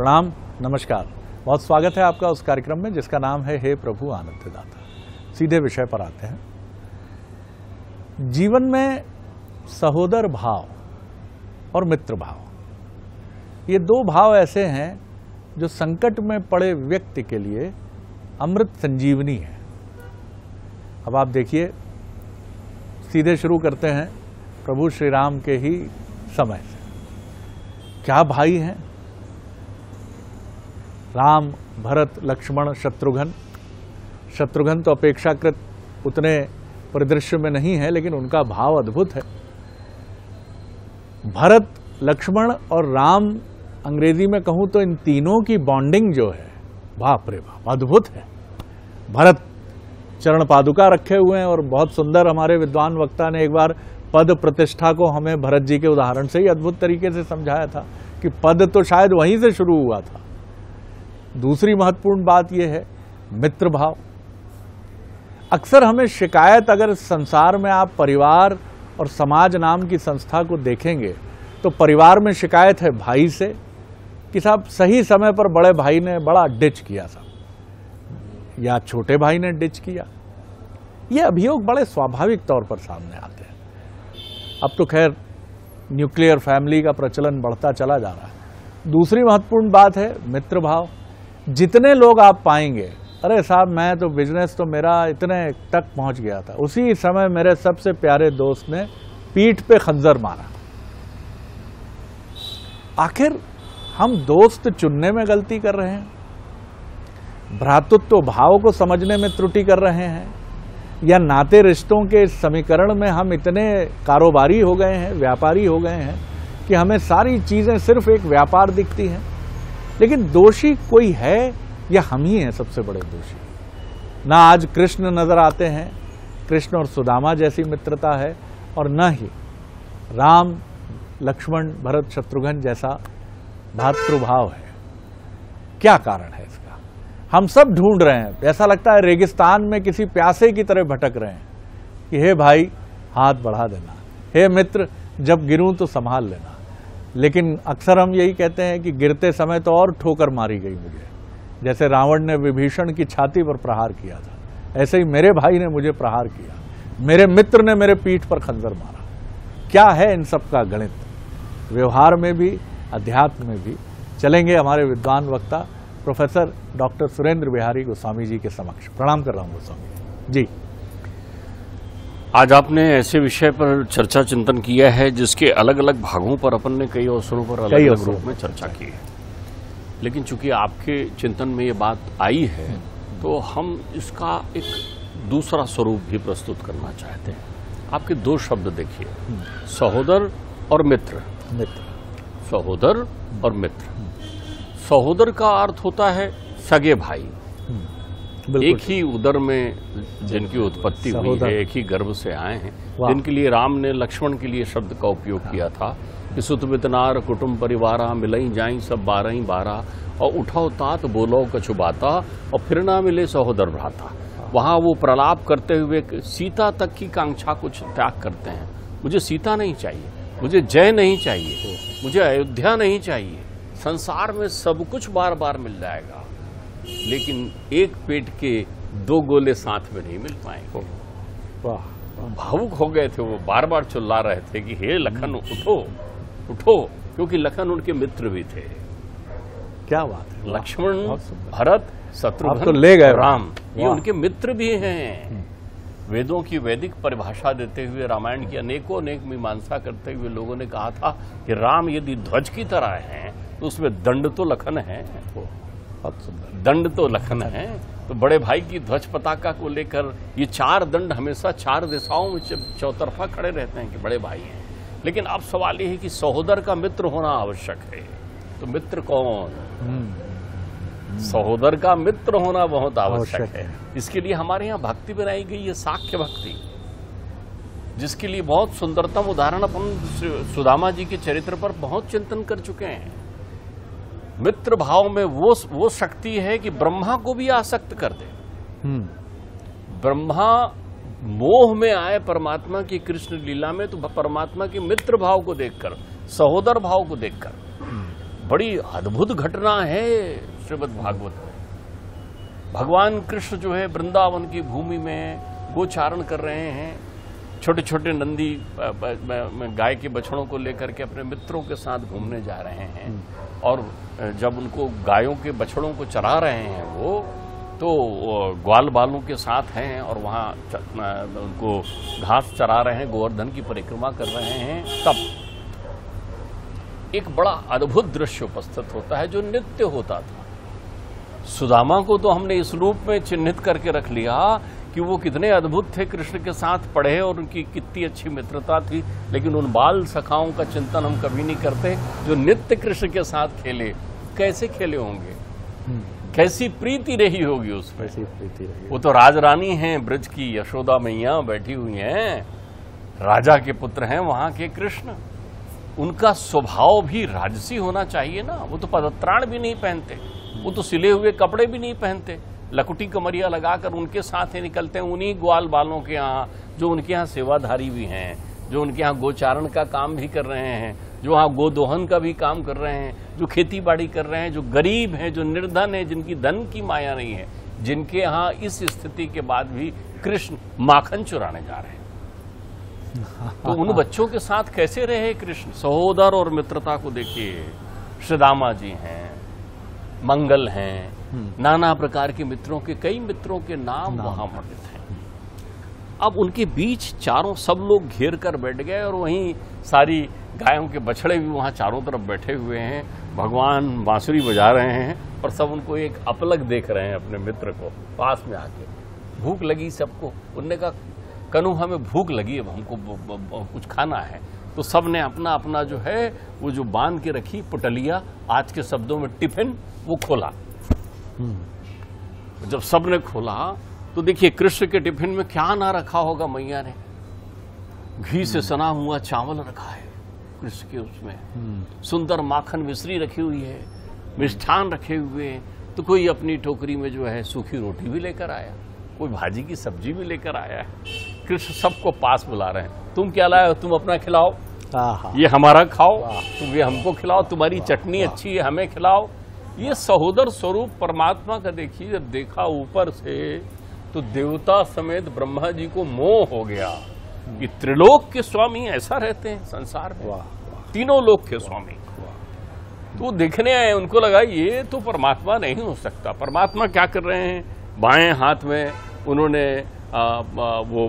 प्रणाम, नमस्कार। बहुत स्वागत है आपका उस कार्यक्रम में जिसका नाम है हे प्रभु आनंददाता। सीधे विषय पर आते हैं। जीवन में सहोदर भाव और मित्र भाव, ये दो भाव ऐसे हैं जो संकट में पड़े व्यक्ति के लिए अमृत संजीवनी है। अब आप देखिए, सीधे शुरू करते हैं प्रभु श्री राम के ही समय से। क्या भाई हैं राम, भरत, लक्ष्मण, शत्रुघ्न। शत्रुघ्न तो अपेक्षाकृत उतने परिदृश्य में नहीं है, लेकिन उनका भाव अद्भुत है। भरत, लक्ष्मण और राम, अंग्रेजी में कहूं तो इन तीनों की बॉन्डिंग जो है, बाप रे बाप, अद्भुत है। भरत चरण पादुका रखे हुए हैं और बहुत सुंदर, हमारे विद्वान वक्ता ने एक बार पद प्रतिष्ठा को हमें भरत जी के उदाहरण से ही अद्भुत तरीके से समझाया था कि पद तो शायद वहीं से शुरू हुआ था। दूसरी महत्वपूर्ण बात यह है मित्र भाव। अक्सर हमें शिकायत, अगर संसार में आप परिवार और समाज नाम की संस्था को देखेंगे तो परिवार में शिकायत है भाई से कि साहब सही समय पर बड़े भाई ने बड़ा डिच किया साहब, या छोटे भाई ने डिच किया। ये अभियोग बड़े स्वाभाविक तौर पर सामने आते हैं। अब तो खैर न्यूक्लियर फैमिली का प्रचलन बढ़ता चला जा रहा है। दूसरी महत्वपूर्ण बात है मित्र भाव। जितने लोग आप पाएंगे, अरे साहब मैं तो बिजनेस तो मेरा इतने तक पहुंच गया था, उसी समय मेरे सबसे प्यारे दोस्त ने पीठ पे खंजर मारा। आखिर हम दोस्त चुनने में गलती कर रहे हैं, भ्रातृत्व भाव को समझने में त्रुटि कर रहे हैं, या नाते रिश्तों के समीकरण में हम इतने कारोबारी हो गए हैं, व्यापारी हो गए हैं कि हमें सारी चीजें सिर्फ एक व्यापार दिखती हैं। लेकिन दोषी कोई है या हम ही हैं सबसे बड़े दोषी? ना आज कृष्ण नजर आते हैं, कृष्ण और सुदामा जैसी मित्रता है, और न ही राम, लक्ष्मण, भरत, शत्रुघ्न जैसा भातृभाव है। क्या कारण है इसका? हम सब ढूंढ रहे हैं, ऐसा लगता है रेगिस्तान में किसी प्यासे की तरह भटक रहे हैं कि हे भाई हाथ बढ़ा देना, हे मित्र जब गिरूं तो संभाल लेना। लेकिन अक्सर हम यही कहते हैं कि गिरते समय तो और ठोकर मारी गई मुझे, जैसे रावण ने विभीषण की छाती पर प्रहार किया था, ऐसे ही मेरे भाई ने मुझे प्रहार किया, मेरे मित्र ने मेरे पीठ पर खंजर मारा। क्या है इन सब का गणित? व्यवहार में भी, अध्यात्म में भी। चलेंगे हमारे विद्वान वक्ता प्रोफेसर डॉक्टर सुरेंद्र बिहारी गोस्वामी जी के समक्ष। प्रणाम कर रहा हूं गोस्वामी जी। आज आपने ऐसे विषय पर चर्चा चिंतन किया है जिसके अलग अलग भागों पर अपन ने कई अवसरों पर अलग अलग रूप में चर्चा की है, लेकिन चूंकि आपके चिंतन में ये बात आई है तो हम इसका एक दूसरा स्वरूप भी प्रस्तुत करना चाहते हैं। आपके दो शब्द देखिए, सहोदर और मित्र। सहोदर और मित्र। सहोदर का अर्थ होता है सगे भाई, एक ही उदर में जिनकी उत्पत्ति हुई है, एक ही गर्भ से आए हैं, जिनके लिए राम ने लक्ष्मण के लिए शब्द का उपयोग किया था कि सुत बितनार कुटुंब परिवारा मिलई जाई सब 12 12, और उठाओ तात बोलो कछु बाता, और फिर ना मिले सहोदर भ्राता। वहां वो प्रलाप करते हुए सीता तक की कांक्षा को त्याग करते हैं। मुझे सीता नहीं चाहिए, मुझे जय नहीं चाहिए, मुझे अयोध्या नहीं चाहिए, संसार में सब कुछ बार बार मिल जाएगा, लेकिन एक पेट के 2 गोले साथ में नहीं मिल पाएंगे। वाह, भावुक हो गए थे वो, बार बार चिल्ला रहे थे कि हे लखन उठो उठो, क्योंकि लखन उनके मित्र भी थे। क्या बात है! लक्ष्मण, भरत, शत्रुघ्न तो ले गए, राम, ये उनके मित्र भी हैं। वेदों की वैदिक परिभाषा देते हुए, रामायण की अनेकों अनेक मीमांसा करते हुए लोगों ने कहा था कि राम यदि ध्वज की तरह हैं तो उसमें दंड तो लखन है, दंड तो लखन है। तो बड़े भाई की ध्वज पताका को लेकर ये 4 दंड हमेशा 4 दिशाओं में चौतरफा खड़े रहते हैं कि बड़े भाई हैं। लेकिन अब सवाल ये है कि सहोदर का मित्र होना आवश्यक है। तो मित्र कौन? सहोदर का मित्र होना बहुत आवश्यक है। इसके लिए हमारे यहाँ भक्ति बनाई गई है, साख्य भक्ति, जिसके लिए बहुत सुंदरतम उदाहरण अपन सुदामा जी के चरित्र पर बहुत चिंतन कर चुके हैं। मित्र भाव में वो शक्ति है कि ब्रह्मा को भी आसक्त कर दे। ब्रह्मा मोह में आए परमात्मा की कृष्ण लीला में, तो परमात्मा के मित्र भाव को देखकर, सहोदर भाव को देखकर बड़ी अद्भुत घटना है श्रीमद् भागवत में। भगवान कृष्ण जो है वृंदावन की भूमि में गोचारण कर रहे हैं, छोटे छोटे नंदी गाय के बछड़ों को लेकर के अपने मित्रों के साथ घूमने जा रहे हैं। और जब उनको गायों के बछड़ों को चरा रहे हैं वो, तो ग्वाल बालों के साथ हैं और वहाँ उनको घास चरा रहे हैं, गोवर्धन की परिक्रमा कर रहे हैं। तब एक बड़ा अद्भुत दृश्य उपस्थित होता है जो नित्य होता था। सुदामा को तो हमने इस रूप में चिन्हित करके रख लिया कि वो कितने अद्भुत थे, कृष्ण के साथ पढ़े और उनकी कितनी अच्छी मित्रता थी, लेकिन उन बाल सखाओं का चिंतन हम कभी नहीं करते जो नित्य कृष्ण के साथ खेले। कैसे खेले होंगे, कैसी प्रीति रही होगी उसमें। वो तो राजरानी हैं, ब्रज की यशोदा मैया बैठी हुई हैं, राजा के पुत्र हैं वहां के कृष्ण। उनका स्वभाव भी राजसी होना चाहिए ना। वो तो पदत्राण भी नहीं पहनते, वो तो सिले हुए कपड़े भी नहीं पहनते, लकुटी कमरिया लगाकर उनके साथ ही निकलते हैं उन्हीं ग्वाल बालों के यहाँ जो उनके यहाँ सेवाधारी भी हैं, जो उनके यहाँ गोचारण का काम भी कर रहे हैं, जो वहाँ गोदोहन का भी काम कर रहे हैं, जो खेती बाड़ी कर रहे हैं, जो गरीब हैं, जो निर्धन है, जिनकी धन की माया नहीं है, जिनके यहाँ इस स्थिति के बाद भी कृष्ण माखन चुराने जा रहे हैं। तो उन बच्चों के साथ कैसे रहे कृष्ण। सहोदर और मित्रता को देखिए। सुदामा जी हैं, मंगल हैं, नाना प्रकार के मित्रों के, कई मित्रों के नाम वहां वर्णित हैं। अब उनके बीच चारों सब लोग घेर कर बैठ गए और वहीं सारी गायों के बछड़े भी वहां चारों तरफ बैठे हुए हैं। भगवान बांसुरी बजा रहे हैं और सब उनको एक अपलक देख रहे हैं अपने मित्र को पास में आके। भूख लगी सबको। उनने कहा कनु हमें भूख लगी, अब हमको कुछ खाना है। तो सब ने अपना अपना जो है वो जो बांध के रखी पुटलिया, आज के शब्दों में टिफिन, वो खोला। जब सब ने खोला तो देखिए कृष्ण के टिफिन में क्या ना रखा होगा मैया ने। घी से सना हुआ चावल रखा है कृष्ण के, उसमें सुंदर माखन मिश्री रखी हुई है, मिष्ठान रखे हुए हैं। तो कोई अपनी टोकरी में जो है सूखी रोटी भी लेकर आया, कोई भाजी की सब्जी भी लेकर आया है। कृष्ण सबको पास बुला रहे हैं, तुम क्या लाए हो, तुम अपना खिलाओ, ये हमारा खाओ, तुम ये हमको खिलाओ, तुम्हारी चटनी अच्छी है हमें खिलाओ। ये सहोदर स्वरूप परमात्मा का देखिए। जब देखा ऊपर से तो देवता समेत ब्रह्मा जी को मोह हो गया कि त्रिलोक के स्वामी ऐसा रहते हैं संसार में, तीनों लोक के स्वामी। तो देखने आए, उनको लगा ये तो परमात्मा नहीं हो सकता। परमात्मा क्या कर रहे हैं, बाएं हाथ में उन्होंने वो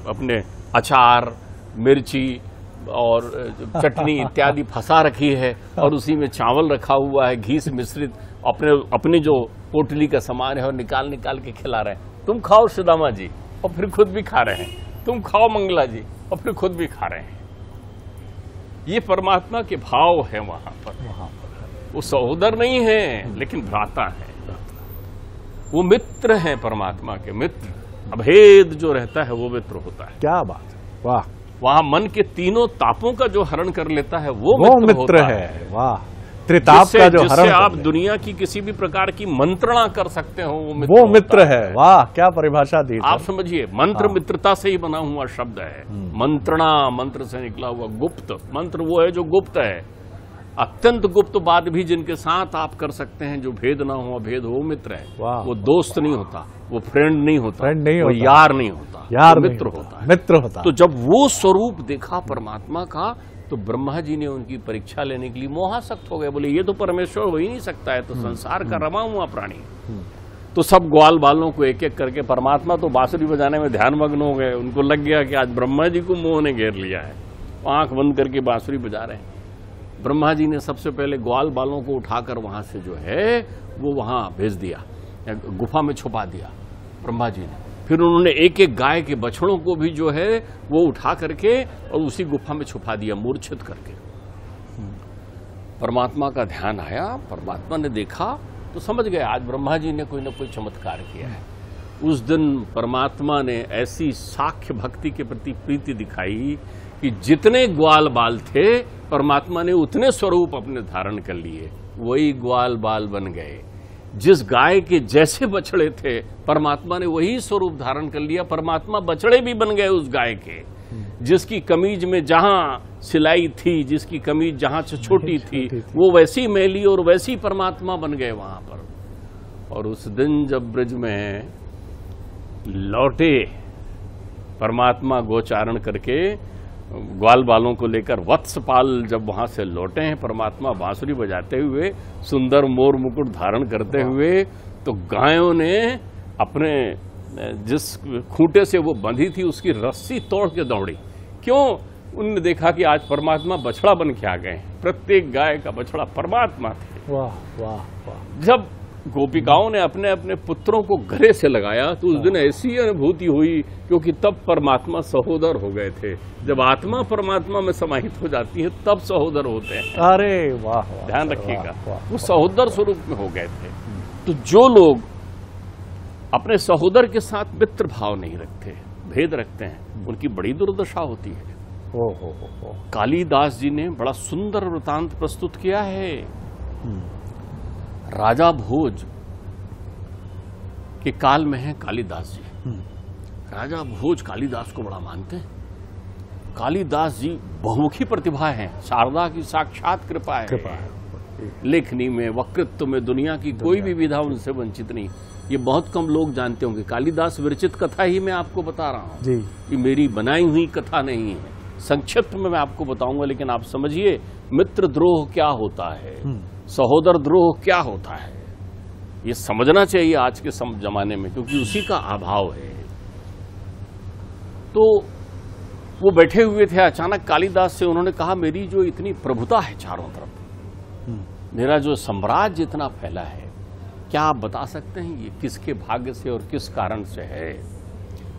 अपने अचार, मिर्ची और चटनी इत्यादि फंसा रखी है और उसी में चावल रखा हुआ है, घी से मिश्रित। अपनी जो पोटली का सामान है और निकाल निकाल के खिला रहे हैं। तुम खाओ सुदामा जी, और फिर खुद भी खा रहे हैं। तुम खाओ मंगला जी, और फिर खुद भी खा रहे हैं। ये परमात्मा के भाव है वहां पर। वो सहोदर नहीं है लेकिन भ्राता है, वो मित्र हैं परमात्मा के। मित्र अभेद जो रहता है वो मित्र होता है। क्या बात, वाह। वहां मन के तीनों तापों का जो हरण कर लेता है वो मित्र है। वाह, त्रिताप का जो हरण, आप दुनिया की किसी भी प्रकार की मंत्रणा कर सकते हो, वो मित्र है। वाह, क्या परिभाषा दी। आप समझिए, मंत्र मित्रता से ही बना हुआ शब्द है। मंत्रणा, मंत्र से निकला हुआ। गुप्त मंत्र वो है जो गुप्त है, अत्यंत गुप्त बात भी जिनके साथ आप कर सकते हैं, जो भेद ना हो, अभेद हो, मित्र है। वो दोस्त नहीं होता, वो फ्रेंड नहीं होता, वो यार नहीं होता, यार मित्र होता है, मित्र होता है। तो जब वो स्वरूप देखा परमात्मा का तो ब्रह्मा जी ने उनकी परीक्षा लेने के लिए मोहासक्त हो गए। बोले ये तो परमेश्वर हो ही नहीं सकता है, तो संसार का रमा हुआ प्राणी। तो सब ग्वाल बालों को एक एक करके, परमात्मा तो बांसुरी बजाने में ध्यानमग्न हो गए। उनको लग गया कि आज ब्रह्मा जी को मोह ने घेर लिया है, आंख बंद करके बांसुरी बजा रहे हैं। ब्रह्मा जी ने सबसे पहले ग्वाल बालों को उठाकर वहां से जो है वो वहां भेज दिया, गुफा में छुपा दिया ब्रह्मा जी ने। फिर उन्होंने एक एक गाय के बछड़ों को भी जो है वो उठा करके और उसी गुफा में छुपा दिया, मूर्छित करके। परमात्मा का ध्यान आया, परमात्मा ने देखा तो समझ गए आज ब्रह्मा जी ने कोई ना कोई चमत्कार किया है। उस दिन परमात्मा ने ऐसी साख्य भक्ति के प्रति प्रीति दिखाई कि जितने ग्वाल बाल थे परमात्मा ने उतने स्वरूप अपने धारण कर लिए, वही ग्वाल बाल बन गए। जिस गाय के जैसे बछड़े थे परमात्मा ने वही स्वरूप धारण कर लिया, परमात्मा बछड़े भी बन गए उस गाय के। जिसकी कमीज में जहां सिलाई थी, जिसकी कमीज जहां से छोटी थी, वो वैसी मैली और वैसी परमात्मा बन गए वहां पर। और उस दिन जब ब्रज में लौटे परमात्मा गोचारण करके, ग्वाल बालों को लेकर वत्सपाल जब वहां से लौटे हैं परमात्मा बांसुरी बजाते हुए, सुंदर मोर मुकुट धारण करते हुए, तो गायों ने अपने जिस खूंटे से वो बंधी थी उसकी रस्सी तोड़ के दौड़ी। क्यों? उन्होंने देखा कि आज परमात्मा बछड़ा बन के आ गए, प्रत्येक गाय का बछड़ा परमात्मा थे। वाह वाह वाह। जब गोपिकाओं ने अपने अपने पुत्रों को गले से लगाया तो उस दिन ऐसी अनुभूति हुई, क्योंकि तब परमात्मा सहोदर हो गए थे। जब आत्मा परमात्मा में समाहित हो जाती है तब सहोदर होते हैं। अरे वाह वाह, ध्यान रखिएगा, वो वाह। सहोदर स्वरूप में हो गए थे। तो जो लोग अपने सहोदर के साथ मित्र भाव नहीं रखते, भेद रखते हैं, उनकी बड़ी दुर्दशा होती है। हो। कालिदास जी ने बड़ा सुंदर वृतांत प्रस्तुत किया है। राजा भोज के काल में है कालिदास जी। राजा भोज कालिदास को बड़ा मानते हैं। कालिदास जी बहुमुखी प्रतिभा है, शारदा की साक्षात कृपा है। लेखनी में, वक्तृत्व में दुनिया की कोई भी विधा उनसे वंचित नहीं। ये बहुत कम लोग जानते होंगे। कालिदास विरचित कथा ही मैं आपको बता रहा हूं जी। ये मेरी बनाई हुई कथा नहीं है। संक्षिप्त में मैं आपको बताऊंगा, लेकिन आप समझिए मित्र द्रोह क्या होता है, सहोदर द्रोह क्या होता है, ये समझना चाहिए आज के जमाने में, क्योंकि उसी का अभाव है। तो वो बैठे हुए थे, अचानक कालिदास से उन्होंने कहा, मेरी जो इतनी प्रभुता है चारों तरफ, मेरा जो साम्राज्य इतना फैला है, क्या आप बता सकते हैं ये किसके भाग्य से और किस कारण से है?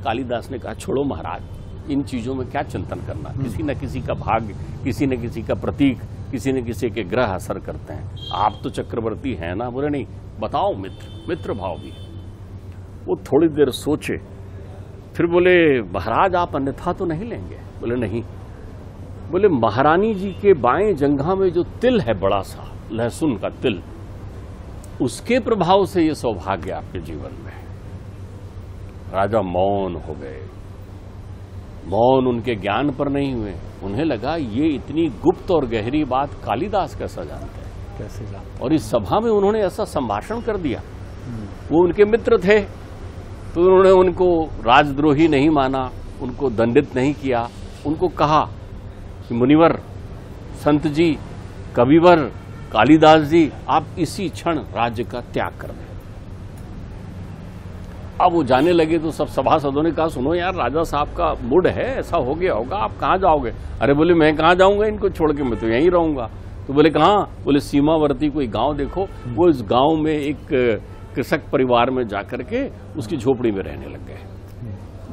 कालिदास ने कहा, छोड़ो महाराज, इन चीजों में क्या चिंतन करना। किसी न किसी का भाग्य, किसी न किसी का प्रतीक, किसी न किसी के ग्रह असर करते हैं। आप तो चक्रवर्ती हैं ना। बोले नहीं, बताओ मित्र भाव भी। वो थोड़ी देर सोचे, फिर बोले, महाराज आप अन्यथा तो नहीं लेंगे? बोले नहीं। बोले, महारानी जी के बाएं जंघा में जो तिल है, बड़ा सा लहसुन का तिल, उसके प्रभाव से ये सौभाग्य आपके जीवन में है। राजा मौन हो गए। मौन उनके ज्ञान पर नहीं हुए। उन्हें लगा ये इतनी गुप्त और गहरी बात कालिदास कैसा जानते हैं, कैसे जानते। और इस सभा में उन्होंने ऐसा संभाषण कर दिया। वो उनके मित्र थे, तो उन्होंने उनको राजद्रोही नहीं माना, उनको दंडित नहीं किया। उनको कहा कि मुनिवर, संत जी, कविवर, कालिदास जी, आप इसी क्षण राज्य का त्याग कर दें। अब वो जाने लगे तो सब सभासदों ने कहा, सुनो यार, राजा साहब का मूड है, ऐसा हो गया होगा, आप कहाँ जाओगे? अरे बोले, मैं कहाँ जाऊंगा इनको छोड़ के, मैं तो यहीं रहूंगा। तो बोले, कहाँ? बोले, सीमावर्ती कोई गांव देखो। वो इस गांव में एक कृषक परिवार में जाकर के उसकी झोपड़ी में रहने लग गए,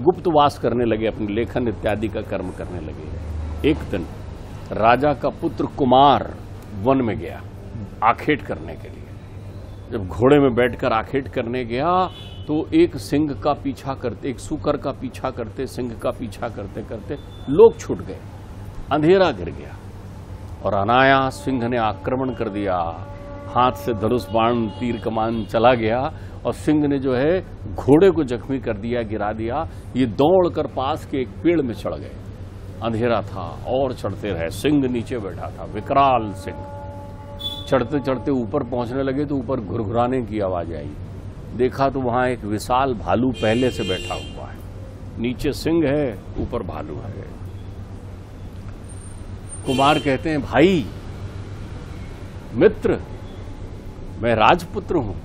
गुप्तवास करने लगे, अपने लेखन इत्यादि का कर्म करने लगे। एक दिन राजा का पुत्र कुमार वन में गया आखेट करने के लिए। जब घोड़े में बैठकर आखेट करने गया तो एक सिंह का पीछा करते, एक सूकर का पीछा करते, सिंह का पीछा करते करते लोग छूट गए, अंधेरा गिर गया और अनायास सिंह ने आक्रमण कर दिया। हाथ से धनुष बाण तीर कमान चला गया और सिंह ने जो है घोड़े को जख्मी कर दिया, गिरा दिया। ये दौड़कर पास के एक पेड़ में चढ़ गए। अंधेरा था और चढ़ते रहे। सिंह नीचे बैठा था, विकराल सिंह। चढ़ते चढ़ते ऊपर पहुंचने लगे तो ऊपर घुरघुराने की आवाज आई। देखा तो वहां एक विशाल भालू पहले से बैठा हुआ है। नीचे सिंह है, ऊपर भालू है। कुमार कहते हैं, भाई मित्र, मैं राजपुत्र हूं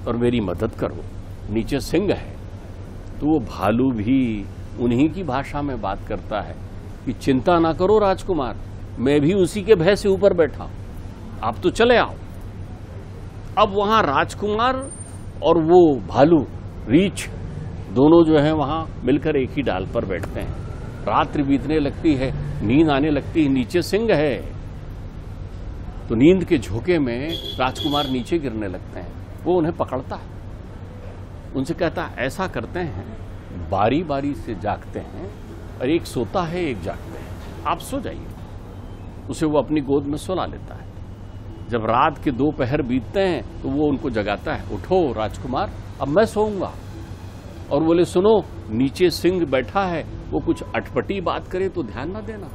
और मेरी मदद करो। नीचे सिंह है। तो वो भालू भी उन्हीं की भाषा में बात करता है कि चिंता ना करो राजकुमार, मैं भी उसी के भय से ऊपर बैठा, आप तो चले आओ। अब वहां राजकुमार और वो भालू रीछ दोनों जो है वहां मिलकर एक ही डाल पर बैठते हैं। रात्रि बीतने लगती है, नींद आने लगती है। नीचे सिंह है तो नींद के झोंके में राजकुमार नीचे गिरने लगते हैं। वो उन्हें पकड़ता है, उनसे कहता है, ऐसा करते हैं, बारी बारी से जागते हैं और एक सोता है, एक जागते हैं, आप सो जाइए। उसे वो अपनी गोद में सुला लेता है। जब रात के 2 पहर बीतते हैं तो वो उनको जगाता है, उठो राजकुमार, अब मैं सोऊंगा। और बोले सुनो, नीचे सिंह बैठा है, वो कुछ अटपटी बात करे तो ध्यान ना देना।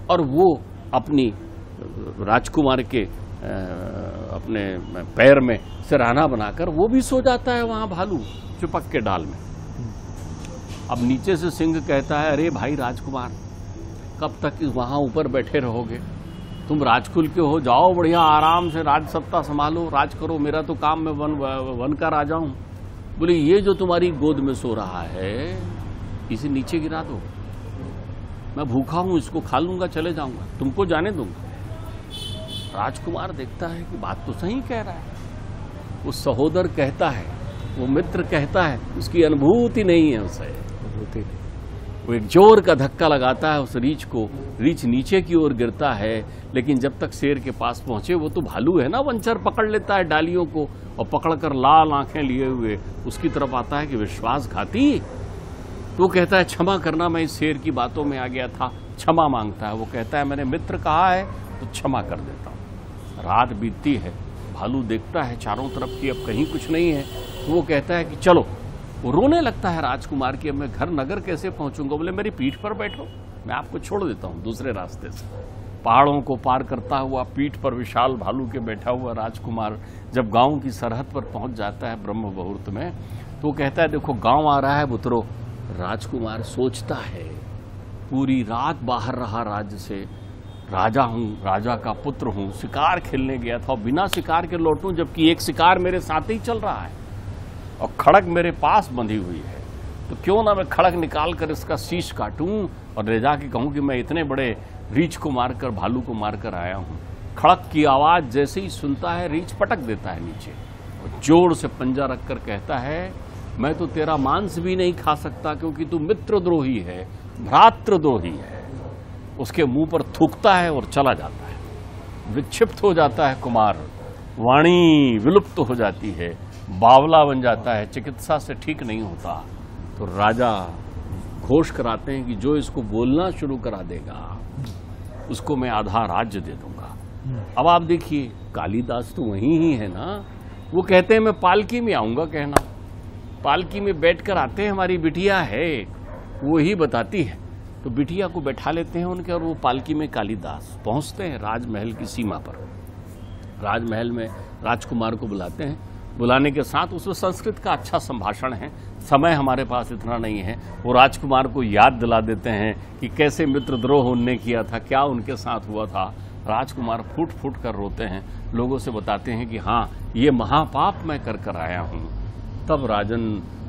और वो अपनी राजकुमार के अपने पैर में सिरहाना बनाकर वो भी सो जाता है वहां भालू चिपक के डाल में। अब नीचे से सिंह कहता है, अरे भाई राजकुमार, कब तक वहां ऊपर बैठे रहोगे? तुम राजकुल के हो, जाओ बढ़िया आराम से राज सत्ता संभालो, राज करो, मेरा तो काम मैं वन का राजा हूं। बोले ये जो तुम्हारी गोद में सो रहा है इसे नीचे गिरा दो, मैं भूखा हूं, इसको खा लूंगा, चले जाऊंगा, तुमको जाने दूंगा। राजकुमार देखता है कि बात तो सही कह रहा है। वो सहोदर कहता है, वो मित्र कहता है, उसकी अनुभूति नहीं है उसे। वो एक जोर का धक्का लगाता है उस रीछ को, रीछ नीचे की ओर गिरता है। लेकिन जब तक शेर के पास पहुंचे, वो तो भालू है ना, वंचर पकड़ लेता है डालियों को और पकड़कर लाल आंखें लिए हुए उसकी तरफ आता है कि विश्वासघाती। तो कहता है क्षमा करना, मैं इस शेर की बातों में आ गया था, क्षमा मांगता है। वो कहता है मैंने मित्र कहा है तो क्षमा कर देता हूं। रात बीतती है, भालू देखता है चारों तरफ की अब कहीं कुछ नहीं है, तो वो कहता है कि चलो। वो रोने लगता है राजकुमार की, अब मैं घर नगर कैसे पहुंचूंगा? बोले मेरी पीठ पर बैठो, मैं आपको छोड़ देता हूं दूसरे रास्ते से। पहाड़ों को पार करता हुआ पीठ पर विशाल भालू के बैठा हुआ राजकुमार जब गांव की सरहद पर पहुंच जाता है ब्रह्म मुहूर्त में, तो कहता है देखो गांव आ रहा है बुतरो। राजकुमार सोचता है, पूरी रात बाहर रहा राज्य से, राजा हूं, राजा का पुत्र हूं, शिकार खेलने गया था और बिना शिकार के लौटूं, जबकि एक शिकार मेरे साथ ही चल रहा है और खड़क मेरे पास बंधी हुई है, तो क्यों ना मैं खड़क निकाल कर इसका शीश काटूं और ले जाके कहूं कि मैं इतने बड़े रीछ को मारकर, भालू को मारकर आया हूं। खड़क की आवाज जैसे ही सुनता है, रीछ पटक देता है नीचे और जोर से पंजा रखकर कहता है, मैं तो तेरा मांस भी नहीं खा सकता क्योंकि तू मित्रद्रोही है, भ्रातृद्रोही है। उसके मुंह पर थूकता है और चला जाता है। विक्षिप्त हो जाता है कुमार, वाणी विलुप्त हो जाती है, बावला बन जाता है, चिकित्सा से ठीक नहीं होता। तो राजा घोष कराते हैं कि जो इसको बोलना शुरू करा देगा उसको मैं आधा राज्य दे दूंगा। अब आप देखिए, कालिदास तो वही ही है ना। वो कहते हैं मैं पालकी में आऊंगा, कहना पालकी में बैठकर आते हैं, हमारी बिटिया है, वो ही बताती है। तो बिटिया को बैठा लेते हैं उनके और वो पालकी में कालिदास पहुंचते हैं राजमहल की सीमा पर। राजमहल में राजकुमार को बुलाते हैं, बुलाने के साथ उसमें संस्कृत का अच्छा संभाषण है। समय हमारे पास इतना नहीं है। वो राजकुमार को याद दिला देते हैं कि कैसे मित्रद्रोह उनने किया था, क्या उनके साथ हुआ था। राजकुमार फूट फूट कर रोते हैं, लोगों से बताते हैं कि हाँ ये महापाप मैं कर कर आया हूँ। तब राजन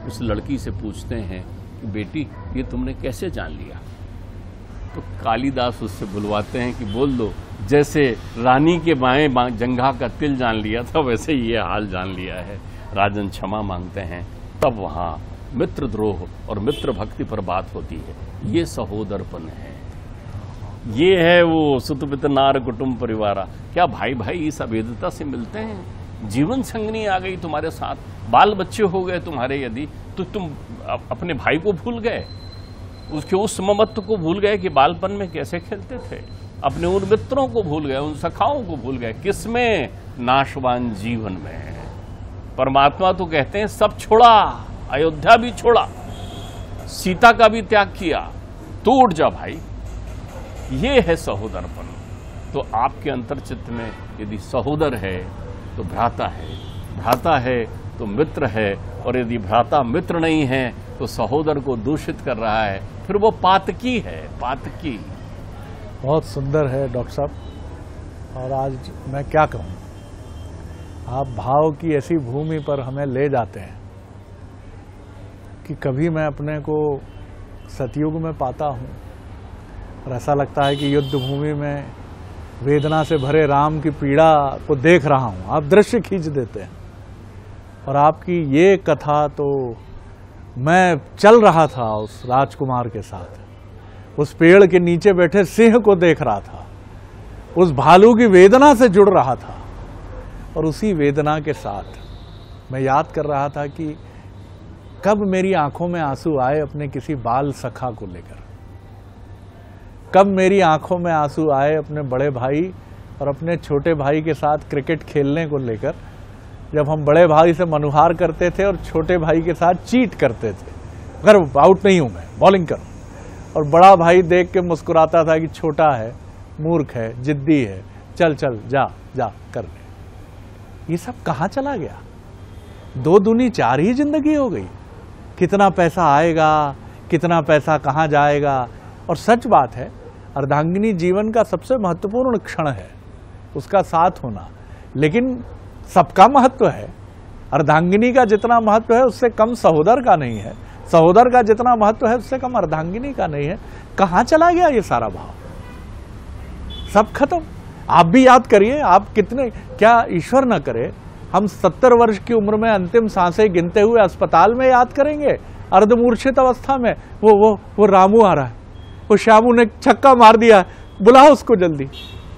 उस लड़की से पूछते हैं कि बेटी ये तुमने कैसे जान लिया? तो कालिदास उससे बुलवाते हैं कि बोल दो, जैसे रानी के बाएं जंघा का तिल जान लिया था वैसे ये हाल जान लिया है। राजन क्षमा मांगते हैं। तब वहां मित्रद्रोह और मित्र भक्ति पर बात होती है। ये सहोदरपन है, ये है वो सुतपित नार कुटुंब परिवारा। क्या भाई भाई इस अभेदता से मिलते हैं? जीवन संगनी आ गई तुम्हारे साथ, बाल बच्चे हो गए तुम्हारे, यदि तो तुम अपने भाई को भूल गए, उसके उस ममत्व को भूल गए कि बालपन में कैसे खेलते थे, अपने उन मित्रों को भूल गए, उन सखाओं को भूल गए। किसमें? नाशवान जीवन में। परमात्मा तो कहते हैं सब छोड़ा, अयोध्या भी छोड़ा, सीता का भी त्याग किया, तो उठ जा भाई। ये है सहोदरपन। तो आपके अंतर्चित्त में यदि सहोदर है तो भ्राता है, भ्राता है तो मित्र है, और यदि भ्राता मित्र नहीं है तो सहोदर को दूषित कर रहा है, फिर वो पातकी है, पातकी। बहुत सुंदर है डॉक्टर साहब, और आज मैं क्या कहूँ, आप भाव की ऐसी भूमि पर हमें ले जाते हैं कि कभी मैं अपने को सतयुग में पाता हूँ और ऐसा लगता है कि युद्ध भूमि में वेदना से भरे राम की पीड़ा को देख रहा हूँ। आप दृश्य खींच देते हैं। और आपकी ये कथा तो मैं चल रहा था उस राजकुमार के साथ, उस पेड़ के नीचे बैठे सिंह को देख रहा था, उस भालू की वेदना से जुड़ रहा था, और उसी वेदना के साथ मैं याद कर रहा था कि कब मेरी आंखों में आंसू आए अपने किसी बाल सखा को लेकर, कब मेरी आंखों में आंसू आए अपने बड़े भाई और अपने छोटे भाई के साथ क्रिकेट खेलने को लेकर, जब हम बड़े भाई से मनुहार करते थे और छोटे भाई के साथ चीट करते थे, अगर आउट नहीं हूं मैं, बॉलिंग करूं, और बड़ा भाई देख के मुस्कुराता था कि छोटा है, मूर्ख है, जिद्दी है, चल चल जा जा कर ले। ये सब कहां चला गया? 2 दूनी 4 ही जिंदगी हो गई। कितना पैसा आएगा, कितना पैसा कहां जाएगा। और सच बात है, अर्धांगिनी जीवन का सबसे महत्वपूर्ण क्षण है, उसका साथ होना। लेकिन सबका महत्व है। अर्धांगिनी का जितना महत्व है उससे कम सहोदर का नहीं है, सहोदर का जितना महत्व है उससे कम अर्धांगिनी का नहीं है। कहां चला गया ये सारा भाव? सब खत्म। आप भी याद करिए, आप कितने, क्या ईश्वर न करे हम 70 वर्ष की उम्र में अंतिम सांसें गिनते हुए अस्पताल में याद करेंगे, अर्धमूर्छित अवस्था में, वो रामू आ रहा है, वो श्यामू ने छक्का मार दिया, बुलाओ उसको जल्दी।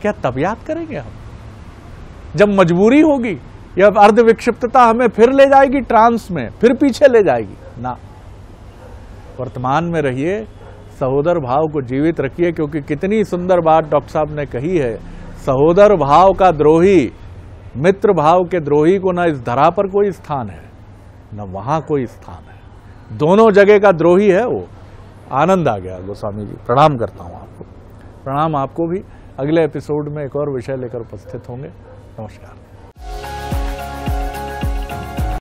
क्या तब याद करेंगे हम? जब मजबूरी होगी या अर्ध विक्षिप्तता हमें फिर ले जाएगी ट्रांस में, फिर पीछे ले जाएगी ना। वर्तमान में रहिए, सहोदर भाव को जीवित रखिए, क्योंकि कितनी सुंदर बात डॉक्टर साहब ने कही है, सहोदर भाव का द्रोही, मित्र भाव के द्रोही को न इस धरा पर कोई स्थान है न वहां कोई स्थान है, दोनों जगह का द्रोही है वो। आनंद आ गया गोस्वामी जी, प्रणाम करता हूं आपको। प्रणाम आपको भी। अगले एपिसोड में एक और विषय लेकर उपस्थित होंगे। नमस्कार।